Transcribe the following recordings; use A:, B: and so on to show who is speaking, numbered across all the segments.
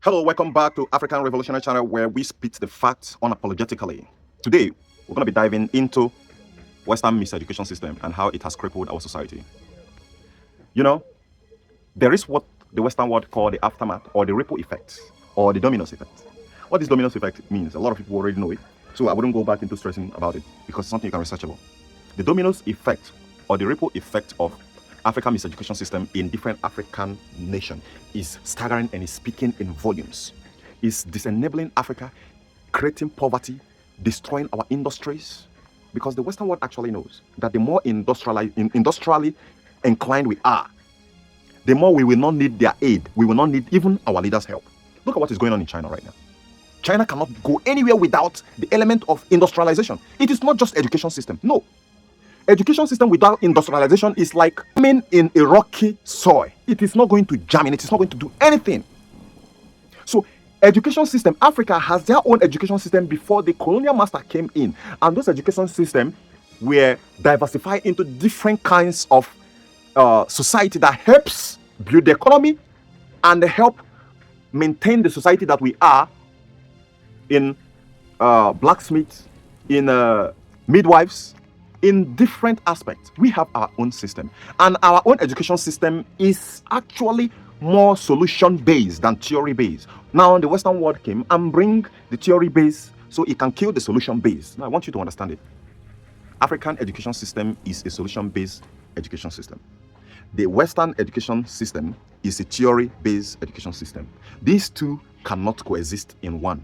A: Hello, welcome back to African Revolutionary Channel, where we spit the facts unapologetically. Today, we're going to be diving into Western miseducation system and how it has crippled our society. You know, there is what the Western world call the aftermath or the ripple effect or the dominoes effect. What this dominoes effect means, a lot of people already know it, so I wouldn't go back into stressing about it because it's something you can research about. The dominoes effect or the ripple effect of African miseducation system in different African nations is staggering and is speaking in volumes. It's disenabling Africa, creating poverty, destroying our industries. Because the Western world actually knows that the more industrially inclined we are, the more we will not need their aid. We will not need even our leaders' help. Look at what is going on in China right now. China cannot go anywhere without the element of industrialization. It is not just education system. No. Education system without industrialization is like coming in a rocky soil. It is not going to germinate. It's not going to do anything. So education system, Africa has their own education system before the colonial master came in. And those education systems were diversified into different kinds of society that helps build the economy and help maintain the society that we are in, blacksmiths, in midwives, in different aspects. We have our own system, and our own education system is actually more solution based than theory based. Now the Western world came and bring the theory base so it can kill the solution base. Now I want you to understand it. African education system is a solution based education system. The Western education system is a theory based education system. These two cannot coexist in one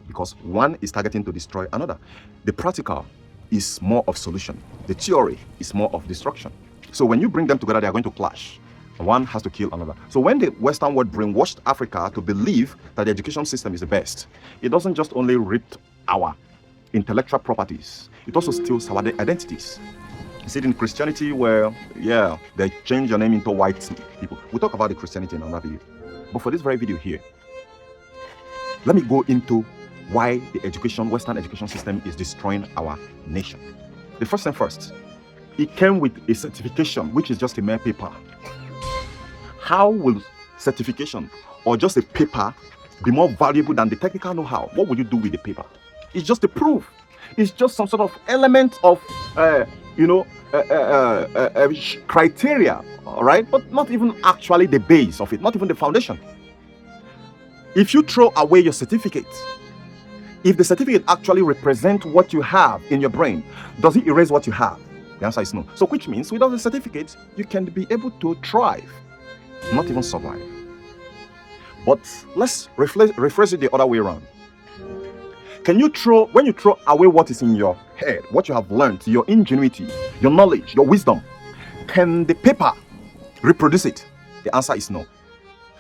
A: because one is targeting to destroy another. The practical is more of solution. The theory is more of destruction. So when you bring them together, they are going to clash. One has to kill another. So when the Western world brainwashed Africa to believe that the education system is the best, it doesn't just only rip our intellectual properties, it also steals our identities. You see it in Christianity where, they change your name into white people. We'll talk about the Christianity in another video. But for this very video here, let me go into why the Western education system is destroying our nation. The first thing first, it came with a certification, which is just a mere paper. How will certification or just a paper be more valuable than the technical know-how? What will you do with the paper? It's just a proof. It's just some sort of element of, criteria, all right? But not even actually the base of it, not even the foundation. If you throw away your certificate, if the certificate actually represents what you have in your brain, does it erase what you have? The answer is no. So which means without the certificate, you can be able to thrive, not even survive. But let's rephrase it the other way around. When you throw away what is in your head, what you have learned, your ingenuity, your knowledge, your wisdom, can the paper reproduce it? The answer is no.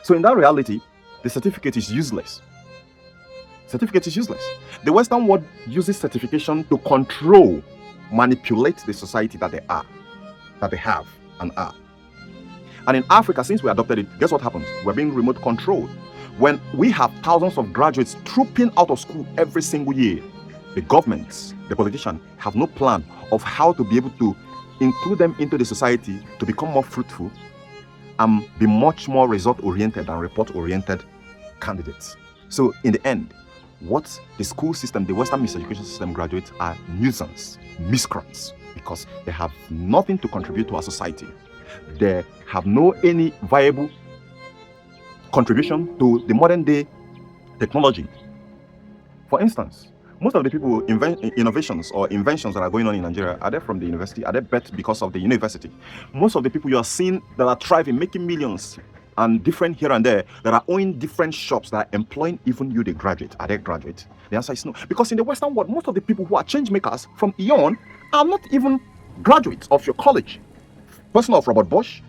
A: So in that reality, the certificate is useless. Certificate is useless. The Western world uses certification to control, manipulate the society that they have and are. And in Africa, since we adopted it, guess what happens? We're being remote controlled. When we have thousands of graduates trooping out of school every single year, the governments, the politicians have no plan of how to be able to include them into the society to become more fruitful and be much more result-oriented and report-oriented candidates. So in the end, what the school system, the Western miseducation system graduates are nuisance, miscreants, because they have nothing to contribute to our society. They have no any viable contribution to the modern day technology. For instance, most of the people innovations or inventions that are going on in Nigeria, are they from the university? Are they bet because of the university? Most of the people you are seeing that are thriving, making millions and different here and there, that are owning different shops that are employing even you, the graduate. Are they graduate? The answer is no. Because in the Western world, most of the people who are change makers from Eon are not even graduates of your college. Person of Robert Bosch,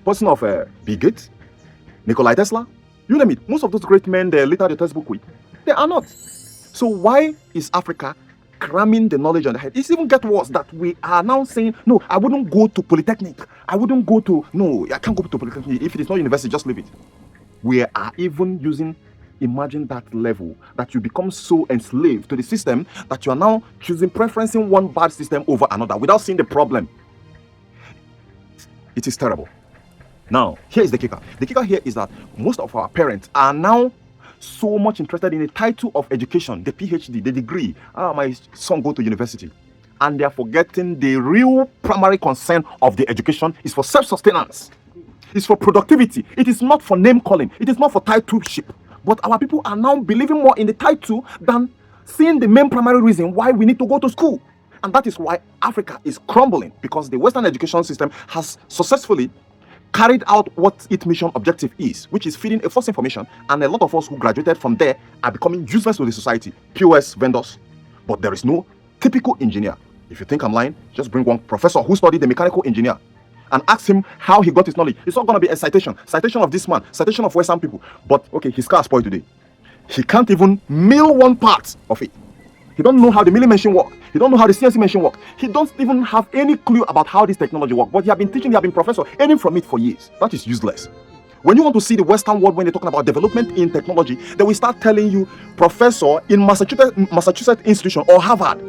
A: person of Bill Gates, Nikola Tesla, you name it. Most of those great men they litter the textbook with, they are not. So why is Africa cramming the knowledge on the head? It's even get worse that we are now saying, no, I wouldn't go to Polytechnic. I can't go to Polytechnic. If it is not university, just leave it. We are even using, imagine that level, that you become so enslaved to the system that you are now preferencing one bad system over another without seeing the problem. It is terrible. Now, here is the kicker. The kicker here is that most of our parents are now so much interested in the title of education, the PhD, the degree. My son go to university. And they are forgetting the real primary concern of the education is for self-sustenance. It's for productivity. It is not for name calling. It is not for titleship. But our people are now believing more in the title than seeing the main primary reason why we need to go to school. And that is why Africa is crumbling, because the Western education system has successfully carried out what its mission objective is, which is feeding a false information. And a lot of us who graduated from there are becoming useless to the society, POS vendors. But there is no typical engineer. If you think I'm lying, just bring one professor who studied the mechanical engineer and ask him how he got his knowledge. It's not going to be a citation of this man, citation of Western people. But okay, his car is spoiled today. He can't even mill one part of it. He don't know how the milling machine works. He don't know how the CNC machine works. He don't even have any clue about how this technology works. But he have been teaching, he have been professor, earning from it for years. That is useless. When you want to see the Western world, when they're talking about development in technology, they will start telling you professor in Massachusetts institution or Harvard.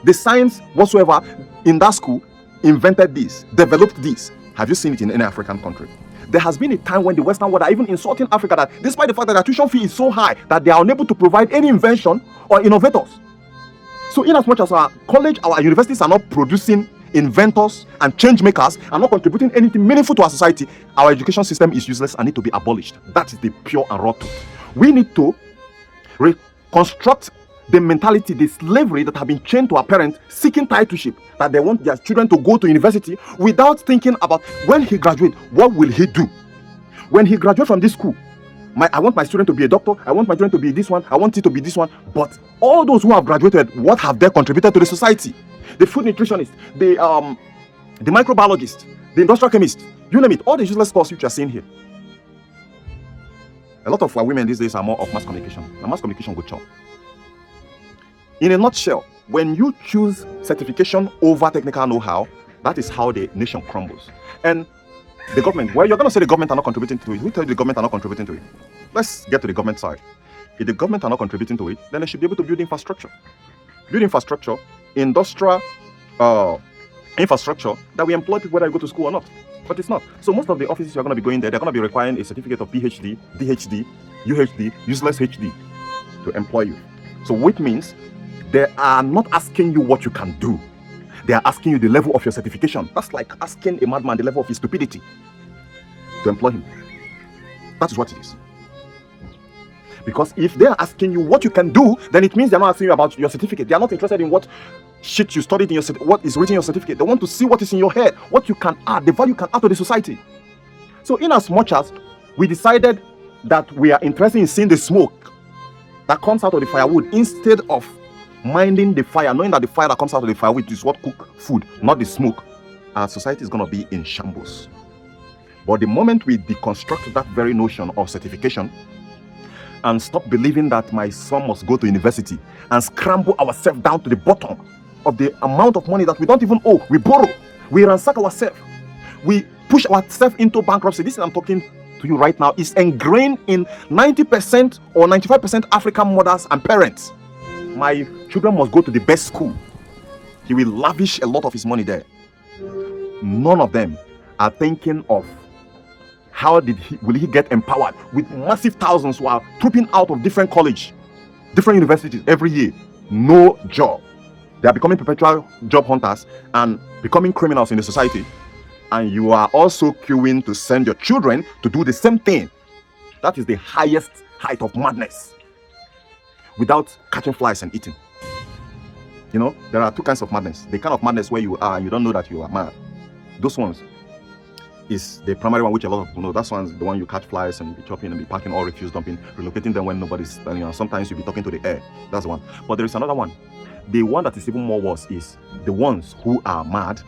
A: The science whatsoever in that school invented this, developed this. Have you seen it in any African country? There has been a time when the Western world are even insulting Africa, that despite the fact that their tuition fee is so high that they are unable to provide any invention or innovators. So in as much as our college, our universities are not producing inventors and change makers, are not contributing anything meaningful to our society, our education system is useless and need to be abolished. That is the pure and raw truth. We need to reconstruct the mentality, the slavery that have been chained to our parents, seeking titleship, that they want their children to go to university without thinking about when he graduates, what will he do? When he graduates from this school, I want my student to be a doctor, I want my student to be this one, I want it to be this one. But all those who have graduated, what have they contributed to the society? The food nutritionist, the microbiologist, the industrial chemist, you name it, all the useless courses which you are seeing here. A lot of our women these days are more of mass communication. Now, mass communication good job. In a nutshell, when you choose certification over technical know-how, that is how the nation crumbles. And the government, well, you're going to say the government are not contributing to it. Who tells you the government are not contributing to it? Let's get to the government side. If the government are not contributing to it, then they should be able to build infrastructure. Build infrastructure, industrial infrastructure that we employ people whether you go to school or not. But it's not. So most of the offices you're going to be going there, they're going to be requiring a certificate of PhD, DHD, UHD, useless HD to employ you. So which means they are not asking you what you can do. They are asking you the level of your certification. That's like asking a madman the level of his stupidity to employ him. That is what it is. Because if they are asking you what you can do, then it means they are not asking you about your certificate. They are not interested in what shit you studied in your what is written in your certificate. They want to see what is in your head, what you can add, the value you can add to the society. So in as much as we decided that we are interested in seeing the smoke that comes out of the firewood instead of minding the fire, knowing that the fire that comes out of the firewood is what cook food, not the smoke, our society is going to be in shambles. But the moment we deconstruct that very notion of certification and stop believing that my son must go to university and scramble ourselves down to the bottom of the amount of money that we don't even owe, we borrow, we ransack ourselves, we push ourselves into bankruptcy. This is I'm talking to you right now is ingrained in 90% or 95% African mothers and parents. My children must go to the best school. He will lavish a lot of his money there. None of them are thinking of how will he get empowered with massive thousands who are trooping out of different colleges, different universities every year. No job. They are becoming perpetual job hunters and becoming criminals in the society. And you are also queuing to send your children to do the same thing. That is the highest height of madness. Without catching flies and eating. You know, there are two kinds of madness. The kind of madness where you are and you don't know that you are mad. Those ones is the primary one, which a lot of people know. That's the one you catch flies and be chopping and be packing all refuse dumping, relocating them when nobody's telling you. And sometimes you'll be talking to the air. That's the one. But there is another one. The one that is even more worse is the ones who are mad,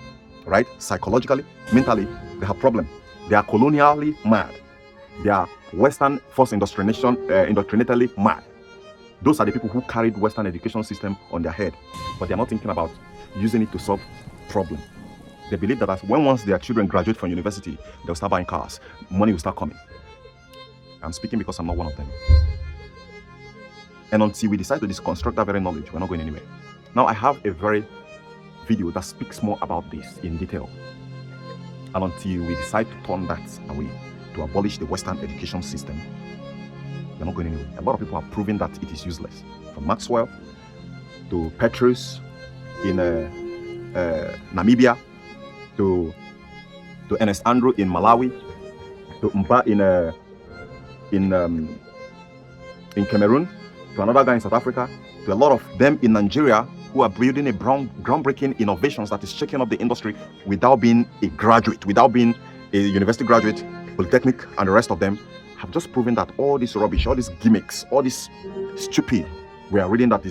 A: right? Psychologically, mentally, they have problem. They are colonially mad. They are Western forced indoctrinatally mad. Those are the people who carried Western education system on their head, but they're not thinking about using it to solve problem. They believe that once their children graduate from university, they'll start buying cars. Money will start coming. I'm speaking because I'm not one of them. And until we decide to deconstruct that very knowledge, we're not going anywhere. Now I have a very video that speaks more about this in detail. And until we decide to turn that away, to abolish the Western education system, we're We're not going anywhere. A lot of people are proving that it is useless. From Maxwell to Petrus in Namibia, to Ernest Andrew in Malawi, to Mpa in Cameroon, to another guy in South Africa, to a lot of them in Nigeria who are building a groundbreaking innovations that is shaking up the industry without being a graduate, without being a university graduate, polytechnic, and the rest of them have just proven that all this rubbish, all these gimmicks, all this stupid we are reading that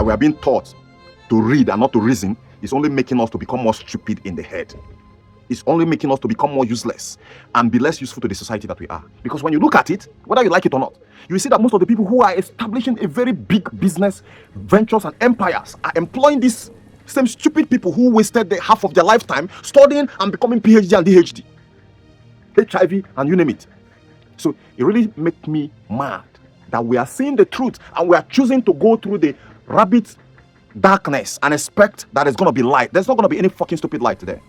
A: we are being taught to read and not to reason is only making us to become more stupid in the head. It's only making us to become more useless and be less useful to the society that we are. Because when you look at it, whether you like it or not, you see that most of the people who are establishing a very big business ventures and empires are employing these same stupid people who wasted half of their lifetime studying and becoming PhD and DHD, HIV and you name it. So it really makes me mad that we are seeing the truth and we are choosing to go through the rabbit darkness and expect that there's going to be light. There's not going to be any fucking stupid light there.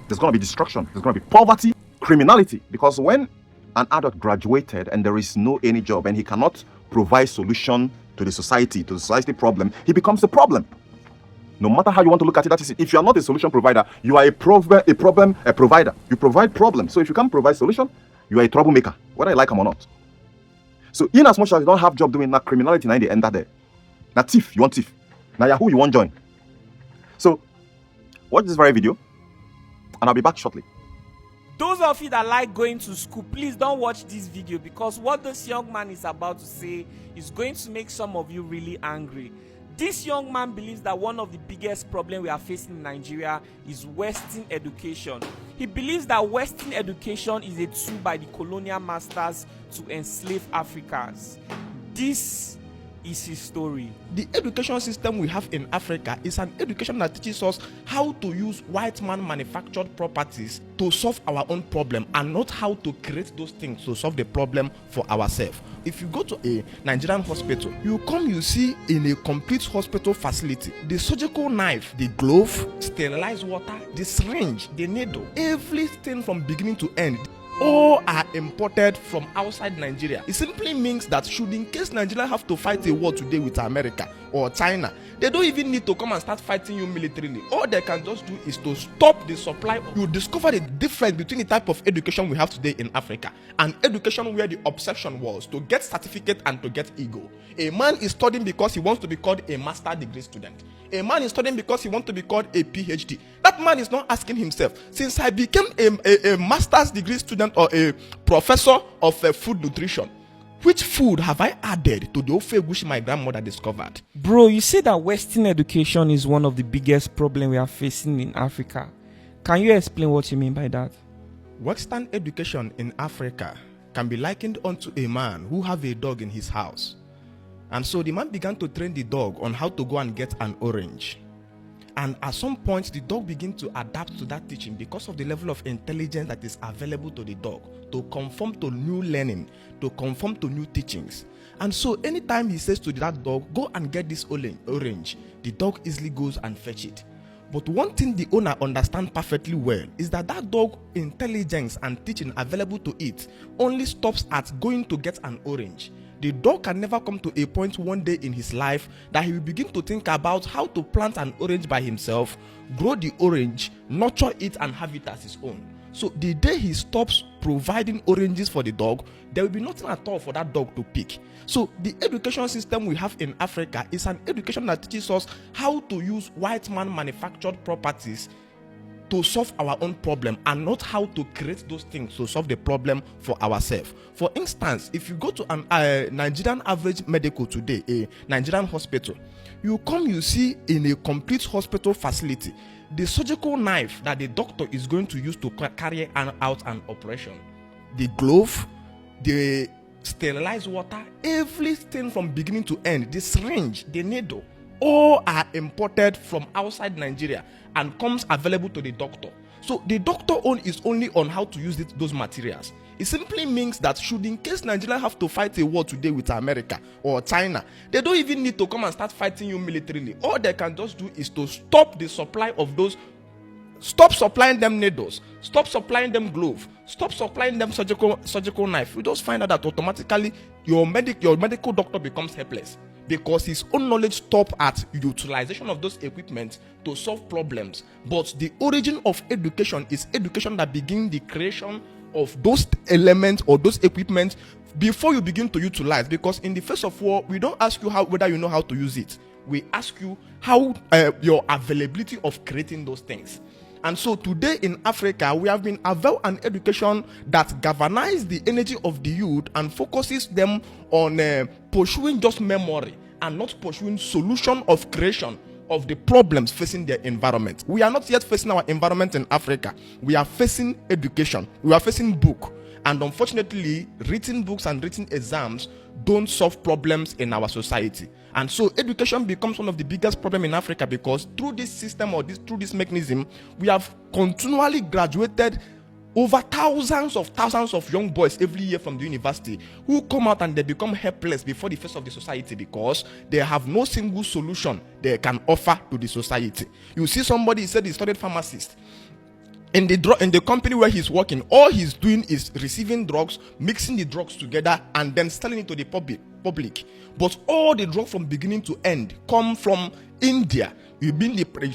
A: There's going to be destruction. There's going to be poverty, criminality. Because when an adult graduated and there is no any job and he cannot provide solution to the society problem, he becomes a problem. No matter how you want to look at it, that is it. If you are not a solution provider, you are a provider. You provide problems. So if you can't provide solution, you are a troublemaker, whether you like them or not. So in as much as you don't have job doing that criminality, now they enter there. Now thief, you want thief. Now Yahoo, you want join. So watch this very video, and I'll be back shortly.
B: Those of you that like going to school, please don't watch this video, because what this young man is about to say is going to make some of you really angry. This young man believes that one of the biggest problems we are facing in Nigeria is Western education. He believes that Western education is a tool by the colonial masters to enslave Africans. This is his story.
C: The education system we have in Africa is an education that teaches us how to use white man manufactured properties to solve our own problem, and not how to create those things to solve the problem for ourselves. If you go to a Nigerian hospital, you see in a complete hospital facility, the surgical knife, the glove, sterilized water, the syringe, the needle, everything from beginning to end, all are imported from outside Nigeria. It simply means that should in case Nigeria have to fight a war today with America or China, they don't even need to come and start fighting you militarily. All they can just do is to stop the supply. You discover the difference between the type of education we have today in Africa and education where the obsession was to get certificate and to get ego. A man is studying because he wants to be called a master degree student. A man is studying because he wants to be called a PhD. That man is not asking himself, since I became a master's degree student or a professor of food nutrition, which food have I added to the ofe which my grandmother discovered?
B: Bro, you say that Western education is one of the biggest problems we are facing in Africa. Can you explain what you mean by that?
C: Western education in Africa can be likened unto a man who have a dog in his house. And so the man began to train the dog on how to go and get an orange. And at some point, the dog began to adapt to that teaching because of the level of intelligence that is available to the dog, to conform to new learning, to conform to new teachings. And so anytime he says to that dog, go and get this orange, the dog easily goes and fetch it. But one thing the owner understands perfectly well is that dog intelligence and teaching available to it only stops at going to get an orange. The dog can never come to a point one day in his life that he will begin to think about how to plant an orange by himself, grow the orange, nurture it, and have it as his own. So the day he stops providing oranges for the dog, there will be nothing at all for that dog to pick. So the education system we have in Africa is an education that teaches us how to use white man manufactured properties to solve our own problem, and not how to create those things to solve the problem for ourselves. For instance, if you go to a Nigerian average medical today, a Nigerian hospital, you see in a complete hospital facility, the surgical knife that the doctor is going to use to carry out an operation, the glove, the sterilized water, everything from beginning to end, the syringe, the needle, all are imported from outside Nigeria and comes available to the doctor. So the doctor is only on how to use those materials. It simply means that should in case Nigeria have to fight a war today with America or China, they don't even need to come and start fighting you militarily. All they can just do is to stop the supply of those Stop supplying them needles. Stop supplying them glove. Stop supplying them surgical knife. You just find out that automatically your medical doctor becomes helpless because his own knowledge stop at utilization of those equipment to solve problems. But the origin of education is education that begins the creation of those elements or those equipment before you begin to utilize. Because in the face of war, we don't ask you whether you know how to use it. We ask you how your availability of creating those things. And so today in Africa, we have been availed an education that galvanizes the energy of the youth and focuses them on pursuing just memory and not pursuing solution of creation of the problems facing their environment. We are not yet facing our environment in Africa. We are facing education. We are facing book. And unfortunately, written books and written exams don't solve problems in our society. And so education becomes one of the biggest problems in Africa because through this system or through this mechanism, we have continually graduated over thousands of young boys every year from the university who come out and they become helpless before the face of the society because they have no single solution they can offer to the society. You see somebody said he studied pharmacist. In the company where he's working, all he's doing is receiving drugs, mixing the drugs together, and then selling it to the public. But all the drugs from beginning to end come from India. You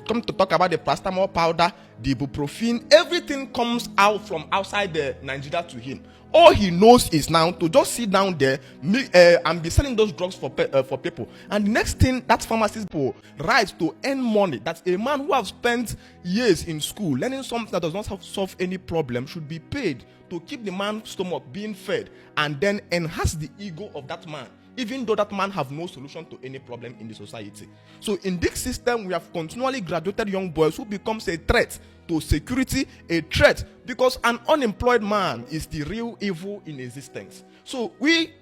C: come to talk about the paracetamol powder, the ibuprofen, everything comes out from outside Nigeria to him. All he knows is now to just sit down there and be selling those drugs for people. And the next thing that pharmacist will rise to earn money, that a man who has spent years in school learning something that does not solve any problem should be paid to keep the man's stomach being fed and then enhance the ego of that man, even though that man have no solution to any problem in the society. So in this system, we have continually graduated young boys who becomes a threat to security, a threat, because an unemployed man is the real evil in existence. So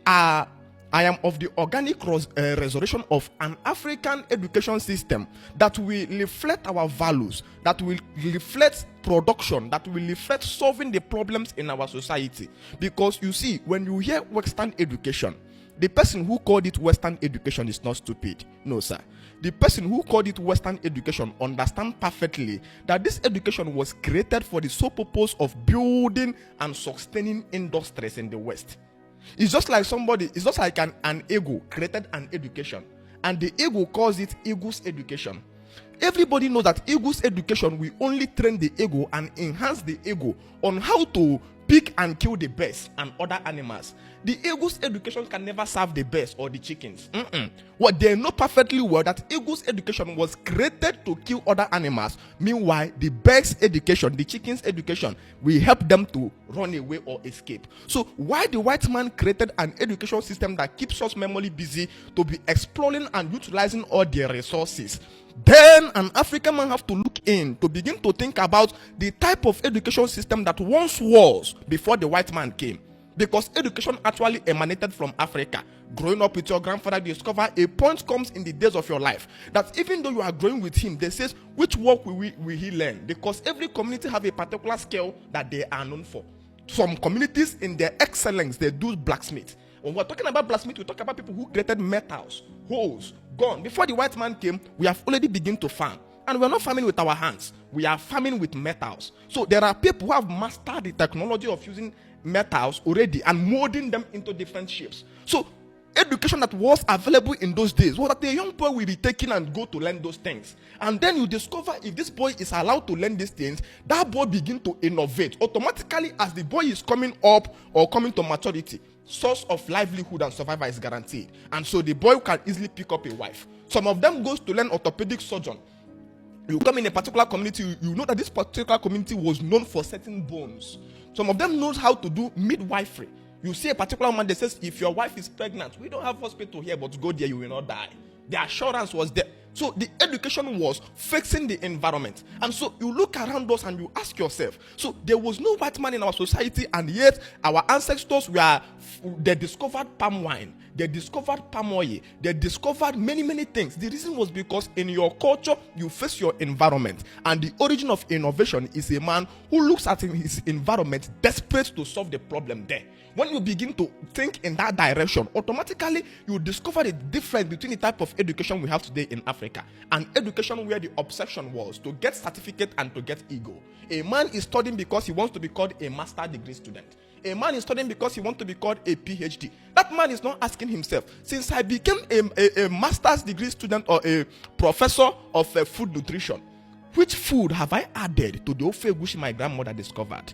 C: I am of the organic resurrection of an African education system that will reflect our values, that will reflect production, that will reflect solving the problems in our society. Because you see, when you hear Western education, the person who called it Western education is not stupid. No, sir. The person who called it Western education understands perfectly that this education was created for the sole purpose of building and sustaining industries in the West. It's just like an ego created an education, and the ego calls it ego's education. Everybody knows that ego's education will only train the ego and enhance the ego on how to pick and kill the bears and other animals. The ego's education can never serve the bears or the chickens. What they know perfectly well that ego's education was created to kill other animals. Meanwhile, the bears' education, the chickens' education, will help them to run away or escape. So why the white man created an education system that keeps us mentally busy to be exploring and utilizing all their resources? Then an African man have to look in to begin to think about the type of education system that once was before the white man came. Because education actually emanated from Africa. Growing up with your grandfather, you discover a point comes in the days of your life that even though you are growing with him, they says, which work will he learn? Because every community have a particular skill that they are known for. Some communities in their excellence, they do blacksmith. When we're talking about blacksmith, we talk about people who created metals, hoes, gun. Before the white man came, we have already begun to farm. And we're not farming with our hands. We are farming with metals. So there are people who have mastered the technology of using metals already and molding them into different shapes. So education that was available in those days was that a young boy will be taken and go to learn those things. And then you discover if this boy is allowed to learn these things, that boy begin to innovate. Automatically, as the boy is coming up or coming to maturity, source of livelihood and survival is guaranteed. And so the boy can easily pick up a wife. Some of them goes to learn orthopedic surgeon. You come in a particular community, you know that this particular community was known for certain bones. Some of them knows how to do midwifery. You see a particular man that says, if your wife is pregnant, we don't have hospital here, but go there, you will not die. The assurance was there. So the education was fixing the environment. And so you look around us and you ask yourself, so there was no white man in our society, and yet our ancestors they discovered palm wine, they discovered palm oil, they discovered many things. The reason was because in your culture, you face your environment. And the origin of innovation is a man who looks at his environment desperate to solve the problem there. When you begin to think in that direction, automatically you discover the difference between the type of education we have today in Africa Africa. An education where the obsession was to get certificate and to get ego. A man is studying because he wants to be called a master degree student. A man is studying because he wants to be called a PhD. That man is not asking himself, since I became a master's degree student or a professor of food nutrition, which food have I added to the ofe which my grandmother discovered?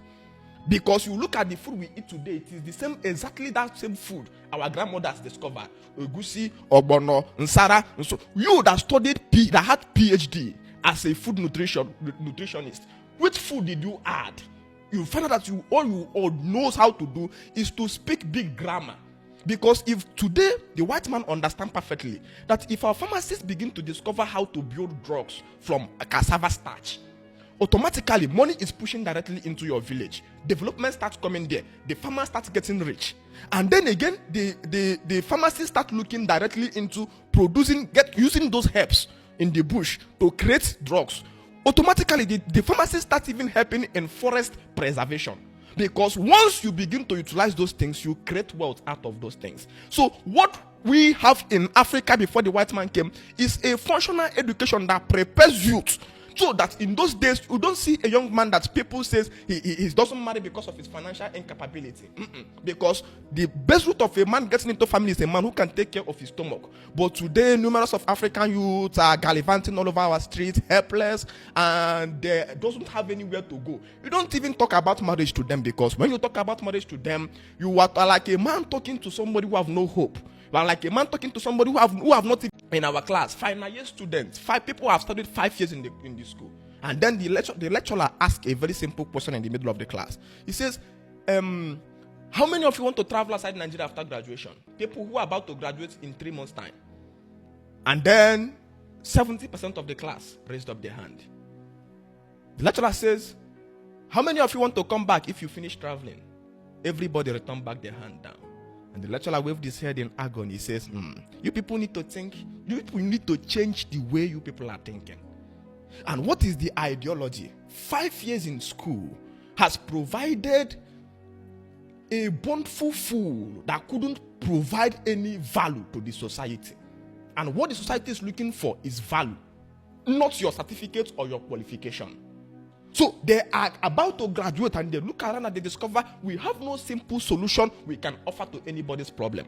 C: Because you look at the food we eat today, it is the same, exactly that same food our grandmothers discovered. Egusi, ogbono, nsara. So you that studied that had PhD as a food nutritionist, which food did you add? You find out that all you knows how to do is to speak big grammar. Because if today the white man understands perfectly that if our pharmacists begin to discover how to build drugs from a cassava starch, automatically money is pushing directly into your village. Development starts coming there. The farmer starts getting rich. And then again, the pharmacists start looking directly into using those herbs in the bush to create drugs. Automatically, the pharmacists start even helping in forest preservation. Because once you begin to utilize those things, you create wealth out of those things. So what we have in Africa before the white man came is a functional education that prepares youth. So that in those days, you don't see a young man that people says he doesn't marry because of his financial incapability. Because the best root of a man getting into family is a man who can take care of his stomach. But today, numerous of African youths are gallivanting all over our streets, helpless, and they doesn't have anywhere to go. You don't even talk about marriage to them, because when you talk about marriage to them, you are like a man talking to somebody who have no hope. You are like a man talking to somebody who have not even in our class, final year students, 5 people have studied 5 years in the school. And then the lecturer asked a very simple question in the middle of the class. He says, how many of you want to travel outside Nigeria after graduation? People who are about to graduate in 3 months' time. And then 70% of the class raised up their hand. The lecturer says, how many of you want to come back if you finish traveling? Everybody returned back their hand down. And the lecturer waved his head in agony. He says, you people need to think, you people need to change the way you people are thinking. And what is the ideology? 5 years in school has provided a bountiful fool that couldn't provide any value to the society. And what the society is looking for is value, not your certificate or your qualification. So they are about to graduate and they look around and they discover we have no simple solution we can offer to anybody's problem.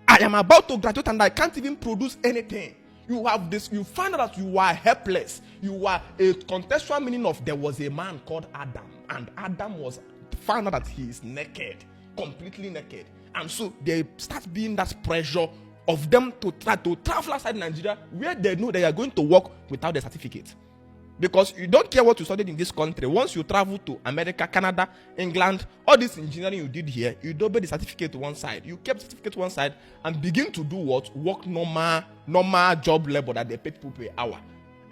C: I am about to graduate and I can't even produce anything. You have this, you find out that you are helpless. You are a contextual meaning of there was a man called Adam, and Adam was found out that he is naked, completely naked. And so they start being that pressure of them to try to travel outside Nigeria where they know they are going to work without the certificate. Because you don't care what you studied in this country. Once you travel to America, Canada, England, all this engineering you did here, you don't put the certificate to one side. You kept the certificate to one side and begin to do what? Work normal job level that they pay people per hour.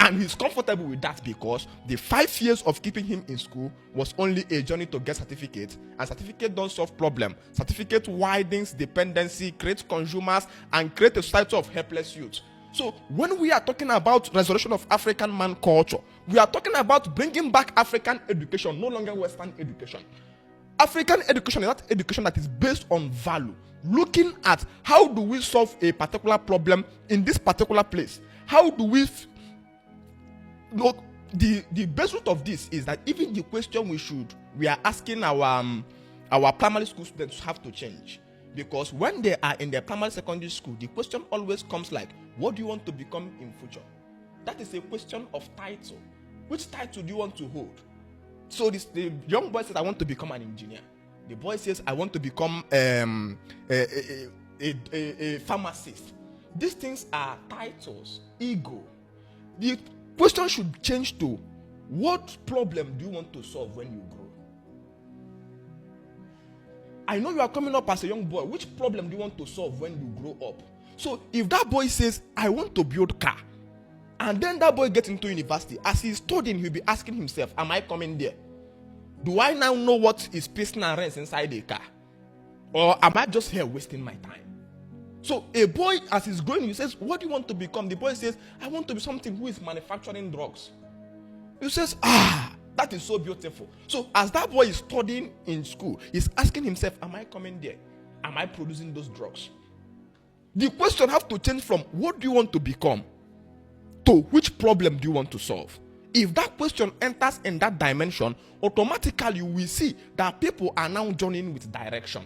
C: And he's comfortable with that because the 5 years of keeping him in school was only a journey to get certificate. And certificate don't solve problem. Certificate widens dependency, creates consumers, and creates a society of helpless youth. So when we are talking about resurrection of African man culture, we are talking about bringing back African education, no longer Western education. African education is that education that is based on value, looking at how do we solve a particular problem in this particular place. How do we look? The base root of this is that even the question we are asking our primary school students have to change. Because when they are in their primary secondary school, the question always comes like, what do you want to become in future? That is a question of title. Which title do you want to hold? So the young boy says, I want to become an engineer. The boy says, I want to become a pharmacist. These things are titles, ego. The question should change to, what problem do you want to solve when you grow? I know you are coming up as a young boy. Which problem do you want to solve when you grow up? So if that boy says, I want to build car, and then that boy gets into university, as he's studying, he'll be asking himself, am I coming there? Do I now know what is piston and rents inside a car? Or am I just here wasting my time? So a boy, as he's growing, he says, what do you want to become? The boy says, I want to be something who is manufacturing drugs. He says, that is so beautiful. So as that boy is studying in school, he's asking himself, am I coming there? Am I producing those drugs? The question has to change from, what do you want to become? to which problem do you want to solve? If that question enters in that dimension, automatically we see that people are now joining with direction.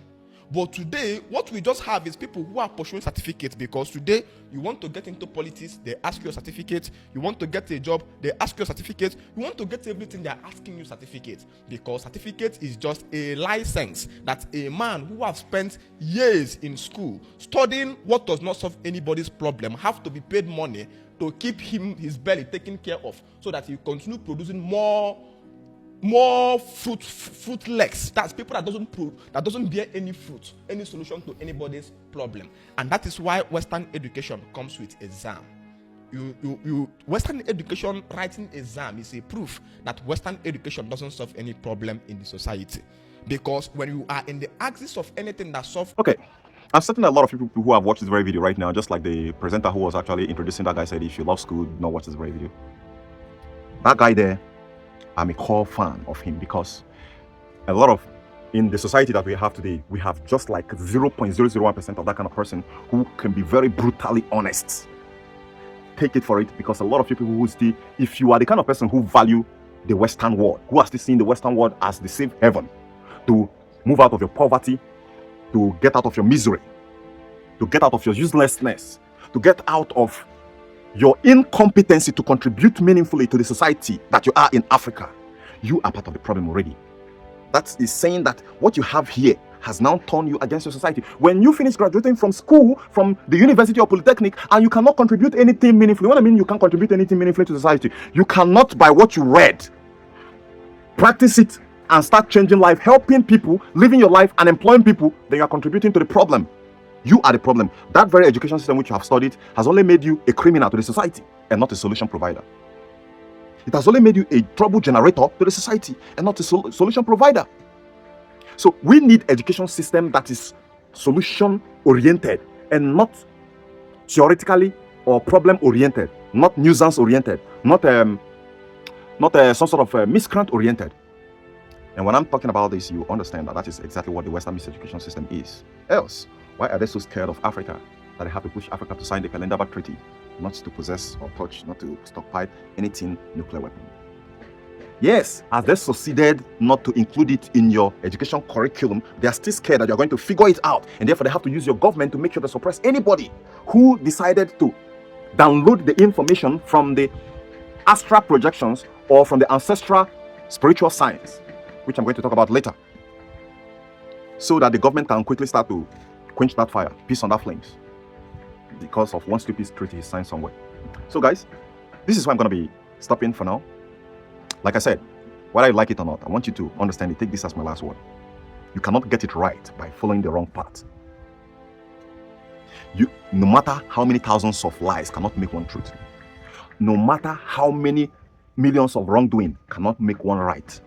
C: But today, what we just have is people who are pursuing certificates, because today you want to get into politics, they ask you a certificate. You want to get a job, they ask you a certificate. You want to get everything, they're asking you certificates, because certificate is just a license that a man who has spent years in school studying what does not solve anybody's problem have to be paid money to keep his belly taken care of, so that he continue producing more fruitless. That's people that doesn't bear any fruit, any solution to anybody's problem. And that is why Western education comes with exam. Western education writing exam is a proof that Western education doesn't solve any problem in the society. Because when you are in the axis of anything that solves...
A: Okay, I'm certain a lot of people who have watched this very video right now, just like the presenter who was actually introducing that guy said, if you love school, do not watch this very video. That guy there, I'm a core fan of him, because a lot of, in the society that we have today, we have just like 0.001% of that kind of person who can be very brutally honest. Take it for it, because a lot of people who still, if you are the kind of person who value the Western world, who are still seeing the Western world as the safe haven to move out of your poverty, to get out of your misery, to get out of your uselessness, to get out of your incompetency to contribute meaningfully to the society that you are in Africa, you are part of the problem already. That is saying that what you have here has now turned you against your society. When you finish graduating from school, from the university or polytechnic, and you cannot contribute anything meaningfully, what I mean you can't contribute anything meaningfully to society, you cannot, by what you read, practice it and start changing life, helping people, living your life and employing people, then you are contributing to the problem. You are the problem. That very education system which you have studied has only made you a criminal to the society and not a solution provider. It has only made you a trouble generator to the society and not a solution provider. So we need education system that is solution oriented and not theoretically or problem oriented, not nuisance oriented, not some sort of miscreant oriented. And when I'm talking about this, you understand that that is exactly what the Western miseducation system is. Else, why are they so scared of Africa that they have to push Africa to sign the Colonial Treaty, not to possess or touch, not to stockpile anything nuclear weapon? Yes, as they succeeded not to include it in your education curriculum, they are still scared that you're going to figure it out, and therefore they have to use your government to make sure to suppress anybody who decided to download the information from the astral projections or from the ancestral spiritual science, which I'm going to talk about later, so that the government can quickly start to quench that fire, peace on that flames, because of one stupid treaty he signed somewhere. So guys, this is where I'm going to be stopping for now. Like I said, whether you like it or not, I want you to understand it. Take this as my last word. You cannot get it right by following the wrong path. No matter how many thousands of lies cannot make one truth. No matter how many millions of wrongdoing cannot make one right.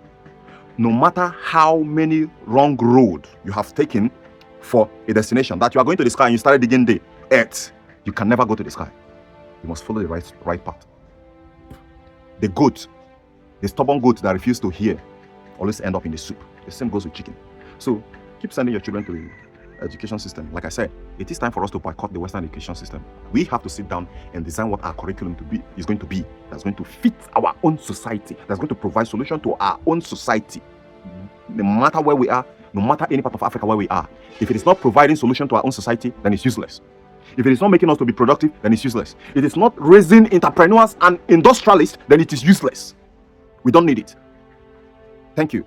A: No matter how many wrong road you have taken for a destination, that you are going to the sky and you started digging the earth, you can never go to the sky. You must follow the right path. The goat, the stubborn goat that refuses to hear, always end up in the soup. The same goes with chicken. So keep sending your children to the education system. Like I said, it is time for us to boycott the Western education system. We have to sit down and design what our curriculum is going to be, that's going to fit our own society, that's going to provide solution to our own society. No matter where we are, no matter any part of Africa where we are, if it is not providing solution to our own society, then it's useless. If it is not making us to be productive, then it's useless. If it is not raising entrepreneurs and industrialists, then it is useless. We don't need it. Thank you.